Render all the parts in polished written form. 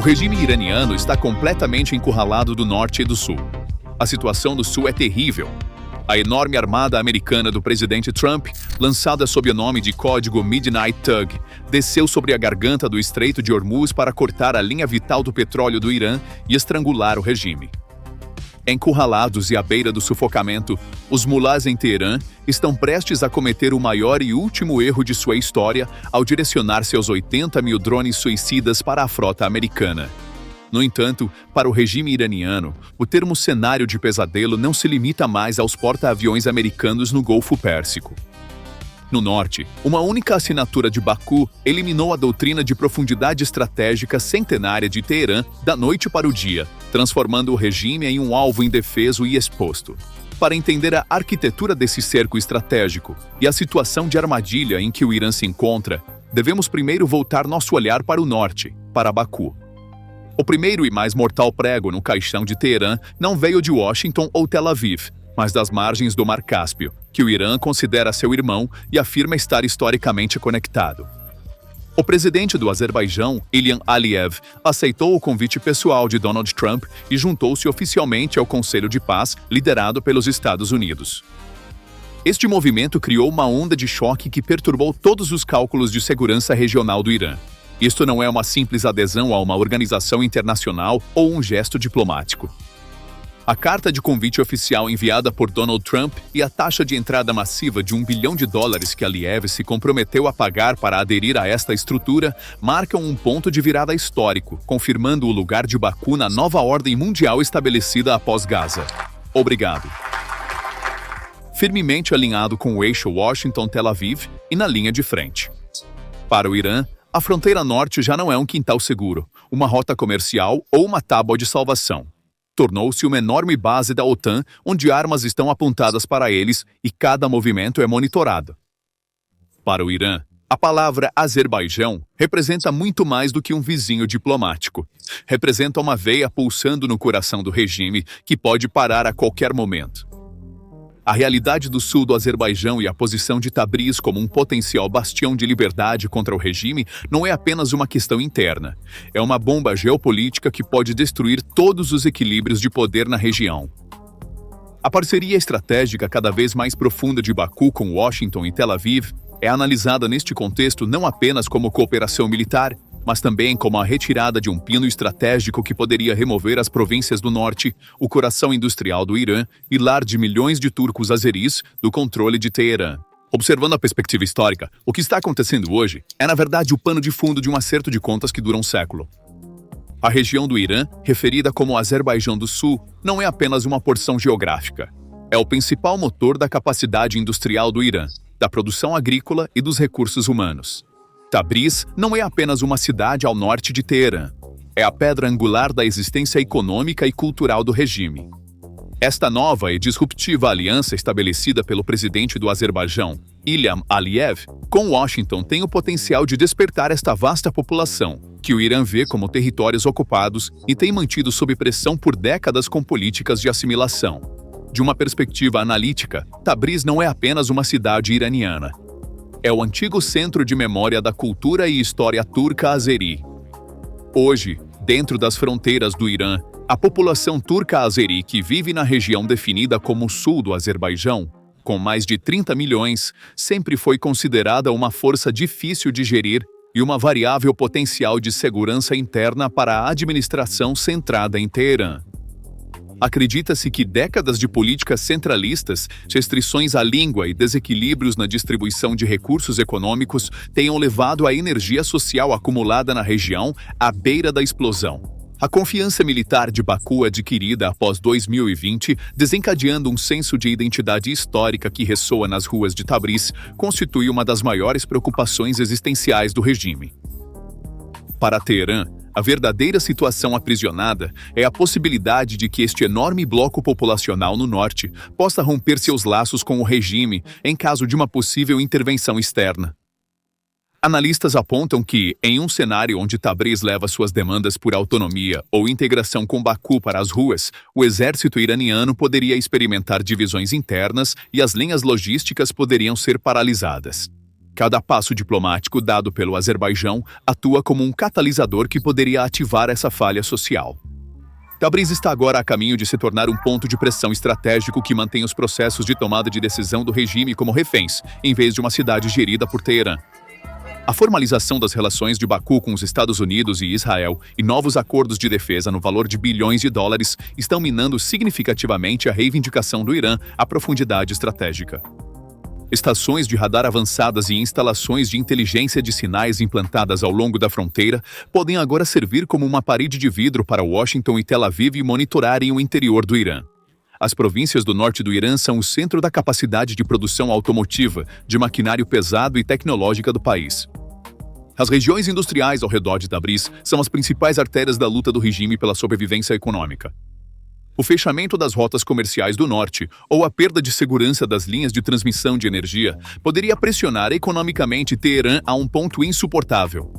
O regime iraniano está completamente encurralado do norte e do sul. A situação do sul é terrível. A enorme armada americana do presidente Trump, lançada sob o nome de código Midnight Tug, desceu sobre a garganta do Estreito de Hormuz para cortar a linha vital do petróleo do Irã e estrangular o regime. Encurralados e à beira do sufocamento, os mulás em Teherã estão prestes a cometer o maior e último erro de sua história ao direcionar seus 80 mil drones suicidas para a frota americana. No entanto, para o regime iraniano, o termo cenário de pesadelo não se limita mais aos porta-aviões americanos no Golfo Pérsico. No norte, uma única assinatura de Baku eliminou a doutrina de profundidade estratégica centenária de Teherã da noite para o dia, transformando o regime em um alvo indefeso e exposto. Para entender a arquitetura desse cerco estratégico e a situação de armadilha em que o Irã se encontra, devemos primeiro voltar nosso olhar para o norte, para Baku. O primeiro e mais mortal prego no caixão de Teherã não veio de Washington ou Tel Aviv, mas das margens do Mar Cáspio, que o Irã considera seu irmão e afirma estar historicamente conectado. O presidente do Azerbaijão, Ilham Aliyev, aceitou o convite pessoal de Donald Trump e juntou-se oficialmente ao Conselho de Paz, liderado pelos Estados Unidos. Este movimento criou uma onda de choque que perturbou todos os cálculos de segurança regional do Irã. Isto não é uma simples adesão a uma organização internacional ou um gesto diplomático. A carta de convite oficial enviada por Donald Trump e a taxa de entrada massiva de $1 bilhão que Aliyev se comprometeu a pagar para aderir a esta estrutura marcam um ponto de virada histórico, confirmando o lugar de Baku na nova ordem mundial estabelecida após Gaza. Obrigado. Firmemente alinhado com o eixo Washington-Tel Aviv e na linha de frente. Para o Irã, a fronteira norte já não é um quintal seguro, uma rota comercial ou uma tábua de salvação. Tornou-se uma enorme base da OTAN, onde armas estão apontadas para eles e cada movimento é monitorado. Para o Irã, a palavra Azerbaijão representa muito mais do que um vizinho diplomático. Representa uma veia pulsando no coração do regime que pode parar a qualquer momento. A realidade do sul do Azerbaijão e a posição de Tabriz como um potencial bastião de liberdade contra o regime não é apenas uma questão interna. É uma bomba geopolítica que pode destruir todos os equilíbrios de poder na região. A parceria estratégica cada vez mais profunda de Baku com Washington e Tel Aviv é analisada neste contexto não apenas como cooperação militar, mas também como a retirada de um pino estratégico que poderia remover as províncias do norte, o coração industrial do Irã e lar de milhões de turcos azeris do controle de Teherã. Observando a perspectiva histórica, o que está acontecendo hoje é, na verdade, o pano de fundo de um acerto de contas que dura um século. A região do Irã, referida como Azerbaijão do Sul, não é apenas uma porção geográfica. É o principal motor da capacidade industrial do Irã, da produção agrícola e dos recursos humanos. Tabriz não é apenas uma cidade ao norte de Teherã. É a pedra angular da existência econômica e cultural do regime. Esta nova e disruptiva aliança estabelecida pelo presidente do Azerbaijão, Ilham Aliyev, com Washington tem o potencial de despertar esta vasta população, que o Irã vê como territórios ocupados e tem mantido sob pressão por décadas com políticas de assimilação. De uma perspectiva analítica, Tabriz não é apenas uma cidade iraniana. É o antigo centro de memória da cultura e história turca azeri. Hoje, dentro das fronteiras do Irã, a população turca azeri que vive na região definida como sul do Azerbaijão, com mais de 30 milhões, sempre foi considerada uma força difícil de gerir e uma variável potencial de segurança interna para a administração centrada em Teherã. Acredita-se que décadas de políticas centralistas, restrições à língua e desequilíbrios na distribuição de recursos econômicos tenham levado a energia social acumulada na região à beira da explosão. A confiança militar de Baku adquirida após 2020, desencadeando um senso de identidade histórica que ressoa nas ruas de Tabriz, constitui uma das maiores preocupações existenciais do regime. Para Teherã, a verdadeira situação aprisionada é a possibilidade de que este enorme bloco populacional no norte possa romper seus laços com o regime em caso de uma possível intervenção externa. Analistas apontam que, em um cenário onde Tabriz leva suas demandas por autonomia ou integração com Baku para as ruas, o exército iraniano poderia experimentar divisões internas e as linhas logísticas poderiam ser paralisadas. Cada passo diplomático dado pelo Azerbaijão atua como um catalisador que poderia ativar essa falha social. Tabriz está agora a caminho de se tornar um ponto de pressão estratégico que mantém os processos de tomada de decisão do regime como reféns, em vez de uma cidade gerida por Teherã. A formalização das relações de Baku com os Estados Unidos e Israel e novos acordos de defesa no valor de bilhões de dólares estão minando significativamente a reivindicação do Irã à profundidade estratégica. Estações de radar avançadas e instalações de inteligência de sinais implantadas ao longo da fronteira podem agora servir como uma parede de vidro para Washington e Tel Aviv monitorarem o interior do Irã. As províncias do norte do Irã são o centro da capacidade de produção automotiva, de maquinário pesado e tecnológica do país. As regiões industriais ao redor de Tabriz são as principais artérias da luta do regime pela sobrevivência econômica. O fechamento das rotas comerciais do norte ou a perda de segurança das linhas de transmissão de energia poderia pressionar economicamente Teherã a um ponto insuportável.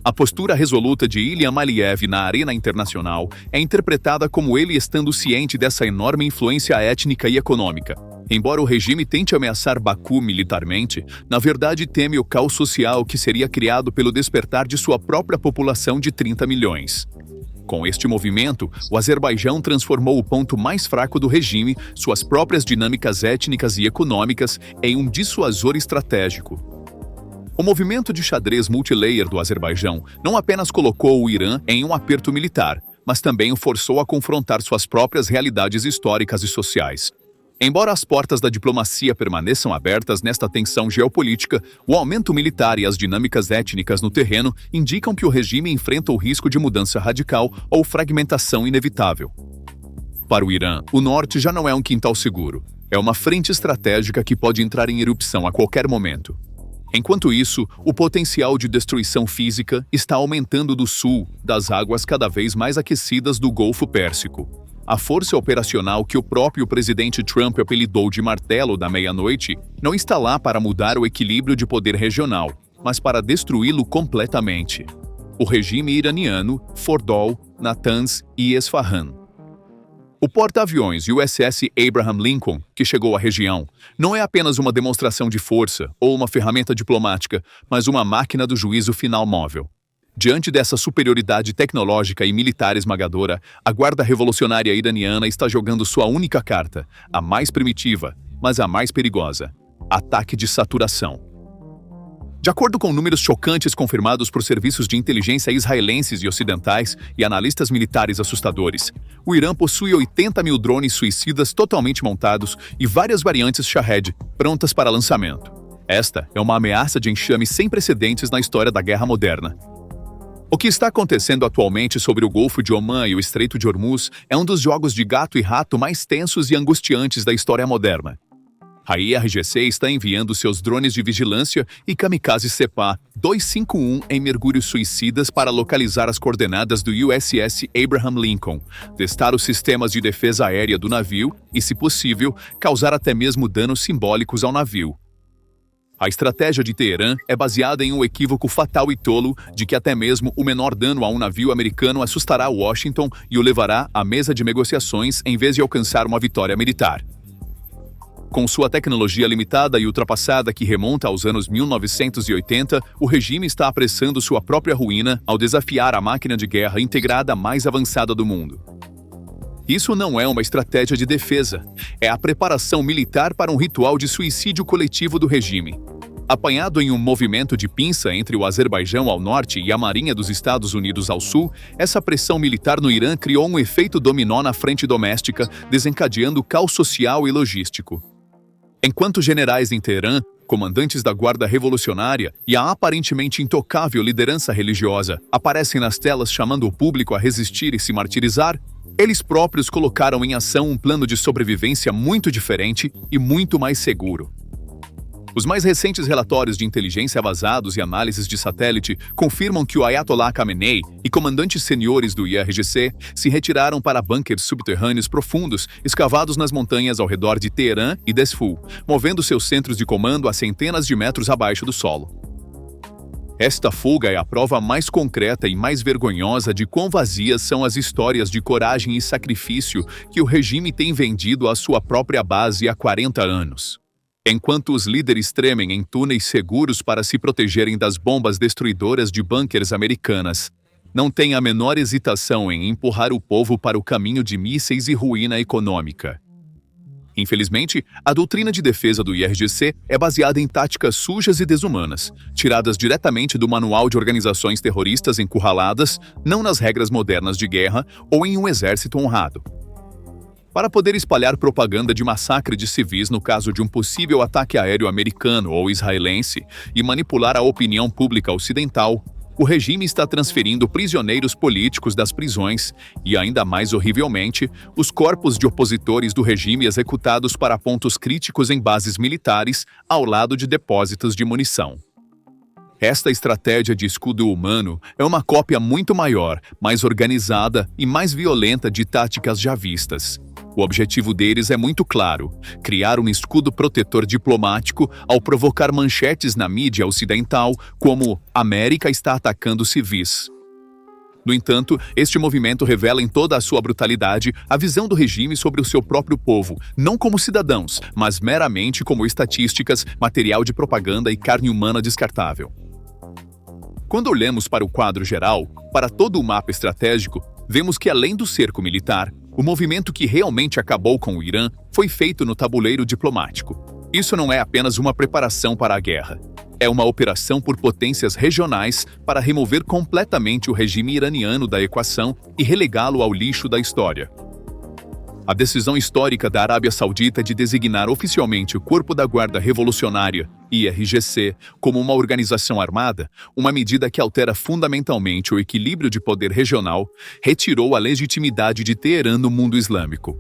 A postura resoluta de Ilham Aliyev na arena internacional é interpretada como ele estando ciente dessa enorme influência étnica e econômica. Embora o regime tente ameaçar Baku militarmente, na verdade teme o caos social que seria criado pelo despertar de sua própria população de 30 milhões. Com este movimento, o Azerbaijão transformou o ponto mais fraco do regime, suas próprias dinâmicas étnicas e econômicas, em um dissuasor estratégico. O movimento de xadrez multilayer do Azerbaijão não apenas colocou o Irã em um aperto militar, mas também o forçou a confrontar suas próprias realidades históricas e sociais. Embora as portas da diplomacia permaneçam abertas nesta tensão geopolítica, o aumento militar e as dinâmicas étnicas no terreno indicam que o regime enfrenta o risco de mudança radical ou fragmentação inevitável. Para o Irã, o norte já não é um quintal seguro. É uma frente estratégica que pode entrar em erupção a qualquer momento. Enquanto isso, o potencial de destruição física está aumentando do sul, das águas cada vez mais aquecidas do Golfo Pérsico. A força operacional que o próprio presidente Trump apelidou de martelo da meia-noite não está lá para mudar o equilíbrio de poder regional, mas para destruí-lo completamente. O regime iraniano, Fordol, Natanz e Esfahan. O porta-aviões USS Abraham Lincoln, que chegou à região, não é apenas uma demonstração de força ou uma ferramenta diplomática, mas uma máquina do juízo final móvel. Diante dessa superioridade tecnológica e militar esmagadora, a Guarda Revolucionária Iraniana está jogando sua única carta, a mais primitiva, mas a mais perigosa: ataque de saturação. De acordo com números chocantes confirmados por serviços de inteligência israelenses e ocidentais e analistas militares assustadores, o Irã possui 80 mil drones suicidas totalmente montados e várias variantes Shahed, prontas para lançamento. Esta é uma ameaça de enxame sem precedentes na história da guerra moderna. O que está acontecendo atualmente sobre o Golfo de Omã e o Estreito de Hormuz é um dos jogos de gato e rato mais tensos e angustiantes da história moderna. A IRGC está enviando seus drones de vigilância e kamikaze Sepah 251 em mergulhos suicidas para localizar as coordenadas do USS Abraham Lincoln, testar os sistemas de defesa aérea do navio e, se possível, causar até mesmo danos simbólicos ao navio. A estratégia de Teherã é baseada em um equívoco fatal e tolo de que até mesmo o menor dano a um navio americano assustará Washington e o levará à mesa de negociações em vez de alcançar uma vitória militar. Com sua tecnologia limitada e ultrapassada que remonta aos anos 1980, o regime está apressando sua própria ruína ao desafiar a máquina de guerra integrada mais avançada do mundo. Isso não é uma estratégia de defesa, é a preparação militar para um ritual de suicídio coletivo do regime. Apanhado em um movimento de pinça entre o Azerbaijão ao norte e a Marinha dos Estados Unidos ao sul, essa pressão militar no Irã criou um efeito dominó na frente doméstica, desencadeando caos social e logístico. Enquanto generais em Teherã, comandantes da Guarda Revolucionária e a aparentemente intocável liderança religiosa aparecem nas telas chamando o público a resistir e se martirizar, eles próprios colocaram em ação um plano de sobrevivência muito diferente e muito mais seguro. Os mais recentes relatórios de inteligência vazados e análises de satélite confirmam que o Ayatollah Khamenei e comandantes seniores do IRGC se retiraram para bunkers subterrâneos profundos escavados nas montanhas ao redor de Teherã e Desful, movendo seus centros de comando a centenas de metros abaixo do solo. Esta fuga é a prova mais concreta e mais vergonhosa de quão vazias são as histórias de coragem e sacrifício que o regime tem vendido à sua própria base há 40 anos. Enquanto os líderes tremem em túneis seguros para se protegerem das bombas destruidoras de bunkers americanas, não tem a menor hesitação em empurrar o povo para o caminho de mísseis e ruína econômica. Infelizmente, a doutrina de defesa do IRGC é baseada em táticas sujas e desumanas, tiradas diretamente do manual de organizações terroristas encurraladas, não nas regras modernas de guerra ou em um exército honrado. Para poder espalhar propaganda de massacre de civis no caso de um possível ataque aéreo americano ou israelense e manipular a opinião pública ocidental, o regime está transferindo prisioneiros políticos das prisões e, ainda mais horrivelmente, os corpos de opositores do regime executados para pontos críticos em bases militares ao lado de depósitos de munição. Esta estratégia de escudo humano é uma cópia muito maior, mais organizada e mais violenta de táticas já vistas. O objetivo deles é muito claro: criar um escudo protetor diplomático ao provocar manchetes na mídia ocidental como "América está atacando civis". No entanto, este movimento revela em toda a sua brutalidade a visão do regime sobre o seu próprio povo, não como cidadãos, mas meramente como estatísticas, material de propaganda e carne humana descartável. Quando olhamos para o quadro geral, para todo o mapa estratégico, vemos que além do cerco militar, o movimento que realmente acabou com o Irã foi feito no tabuleiro diplomático. Isso não é apenas uma preparação para a guerra. É uma operação por potências regionais para remover completamente o regime iraniano da equação e relegá-lo ao lixo da história. A decisão histórica da Arábia Saudita de designar oficialmente o Corpo da Guarda Revolucionária, IRGC, como uma organização armada, uma medida que altera fundamentalmente o equilíbrio de poder regional, retirou a legitimidade de Teherã no mundo islâmico.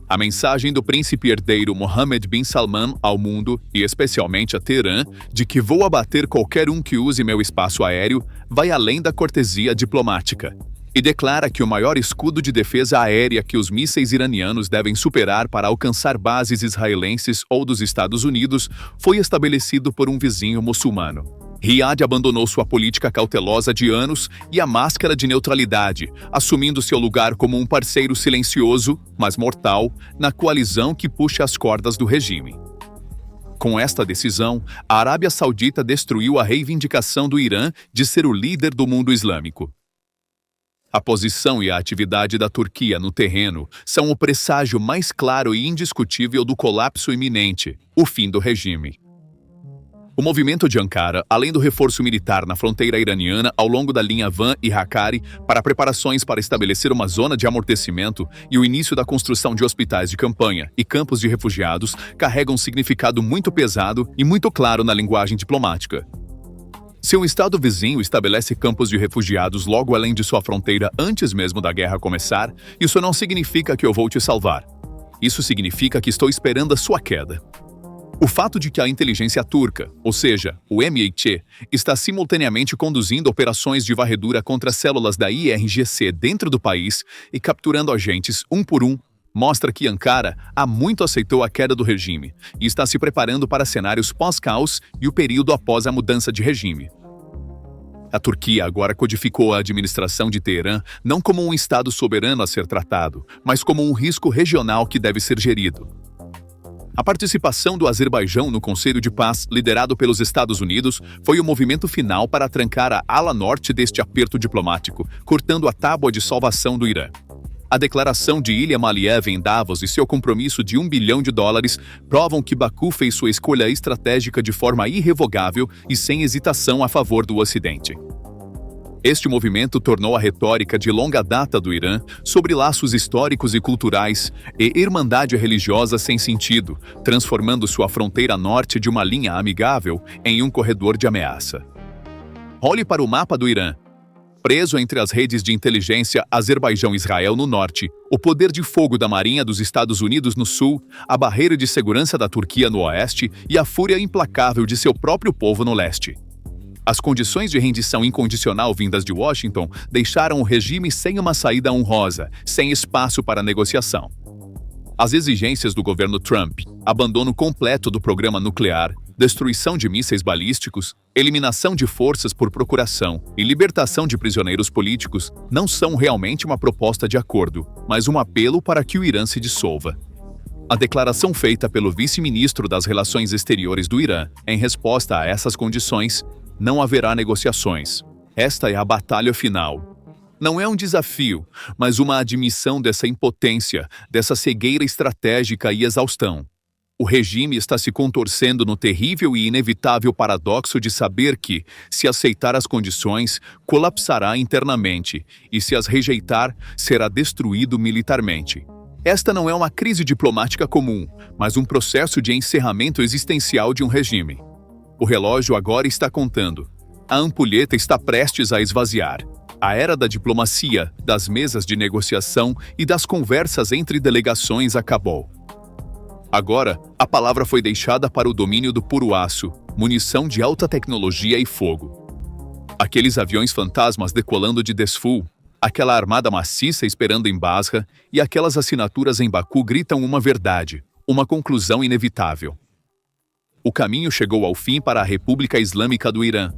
A mensagem do príncipe herdeiro Mohammed bin Salman ao mundo, e especialmente a Teherã, de que vou abater qualquer um que use meu espaço aéreo, vai além da cortesia diplomática, e declara que o maior escudo de defesa aérea que os mísseis iranianos devem superar para alcançar bases israelenses ou dos Estados Unidos foi estabelecido por um vizinho muçulmano. Riad abandonou sua política cautelosa de anos e a máscara de neutralidade, assumindo seu lugar como um parceiro silencioso, mas mortal, na coalizão que puxa as cordas do regime. Com esta decisão, a Arábia Saudita destruiu a reivindicação do Irã de ser o líder do mundo islâmico. A posição e a atividade da Turquia no terreno são o presságio mais claro e indiscutível do colapso iminente, o fim do regime. O movimento de Ankara, além do reforço militar na fronteira iraniana ao longo da linha Van e Hakkari para preparações para estabelecer uma zona de amortecimento e o início da construção de hospitais de campanha e campos de refugiados, carregam um significado muito pesado e muito claro na linguagem diplomática. Se um estado vizinho estabelece campos de refugiados logo além de sua fronteira antes mesmo da guerra começar, isso não significa que eu vou te salvar. Isso significa que estou esperando a sua queda. O fato de que a inteligência turca, ou seja, o MIT, está simultaneamente conduzindo operações de varredura contra células da IRGC dentro do país e capturando agentes um por um, mostra que Ankara há muito aceitou a queda do regime e está se preparando para cenários pós-caos e o período após a mudança de regime. A Turquia agora codificou a administração de Teherã não como um estado soberano a ser tratado, mas como um risco regional que deve ser gerido. A participação do Azerbaijão no Conselho de Paz, liderado pelos Estados Unidos, foi o movimento final para trancar a ala norte deste aperto diplomático, cortando a tábua de salvação do Irã. A declaração de Ilham Aliyev em Davos e seu compromisso de $1 bilhão provam que Baku fez sua escolha estratégica de forma irrevogável e sem hesitação a favor do Ocidente. Este movimento tornou a retórica de longa data do Irã sobre laços históricos e culturais e irmandade religiosa sem sentido, transformando sua fronteira norte de uma linha amigável em um corredor de ameaça. Olhe para o mapa do Irã. Preso entre as redes de inteligência Azerbaijão e Israel no norte, o poder de fogo da Marinha dos Estados Unidos no sul, a barreira de segurança da Turquia no oeste e a fúria implacável de seu próprio povo no leste. As condições de rendição incondicional vindas de Washington deixaram o regime sem uma saída honrosa, sem espaço para negociação. As exigências do governo Trump, abandono completo do programa nuclear, destruição de mísseis balísticos, eliminação de forças por procuração e libertação de prisioneiros políticos não são realmente uma proposta de acordo, mas um apelo para que o Irã se dissolva. A declaração feita pelo vice-ministro das Relações Exteriores do Irã, em resposta a essas condições, não haverá negociações. Esta é a batalha final. Não é um desafio, mas uma admissão dessa impotência, dessa cegueira estratégica e exaustão. O regime está se contorcendo no terrível e inevitável paradoxo de saber que, se aceitar as condições, colapsará internamente, e se as rejeitar, será destruído militarmente. Esta não é uma crise diplomática comum, mas um processo de encerramento existencial de um regime. O relógio agora está contando. A ampulheta está prestes a esvaziar. A era da diplomacia, das mesas de negociação e das conversas entre delegações acabou. Agora, a palavra foi deixada para o domínio do puro aço, munição de alta tecnologia e fogo. Aqueles aviões fantasmas decolando de Desful, aquela armada maciça esperando em Basra e aquelas assinaturas em Baku gritam uma verdade, uma conclusão inevitável. O caminho chegou ao fim para a República Islâmica do Irã.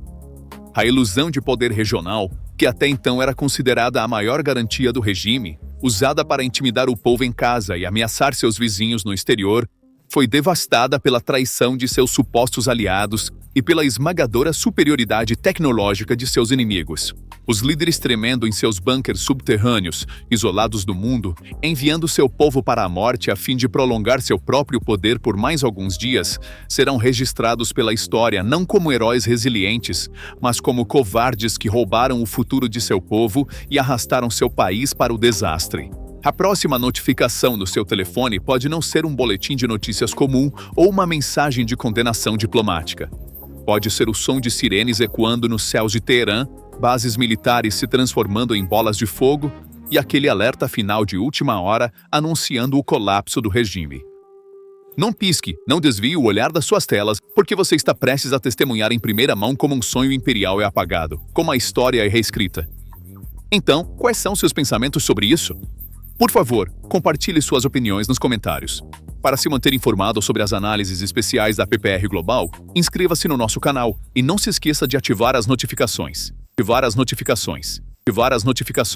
A ilusão de poder regional, que até então era considerada a maior garantia do regime, usada para intimidar o povo em casa e ameaçar seus vizinhos no exterior, foi devastada pela traição de seus supostos aliados e pela esmagadora superioridade tecnológica de seus inimigos. Os líderes tremendo em seus bunkers subterrâneos, isolados do mundo, enviando seu povo para a morte a fim de prolongar seu próprio poder por mais alguns dias, serão registrados pela história não como heróis resilientes, mas como covardes que roubaram o futuro de seu povo e arrastaram seu país para o desastre. A próxima notificação no seu telefone pode não ser um boletim de notícias comum ou uma mensagem de condenação diplomática. Pode ser o som de sirenes ecoando nos céus de Teherã, bases militares se transformando em bolas de fogo e aquele alerta final de última hora anunciando o colapso do regime. Não pisque, não desvie o olhar das suas telas, porque você está prestes a testemunhar em primeira mão como um sonho imperial é apagado, como a história é reescrita. Então, quais são seus pensamentos sobre isso? Por favor, compartilhe suas opiniões nos comentários. Para se manter informado sobre as análises especiais da PPR Global, inscreva-se no nosso canal e não se esqueça de ativar as notificações.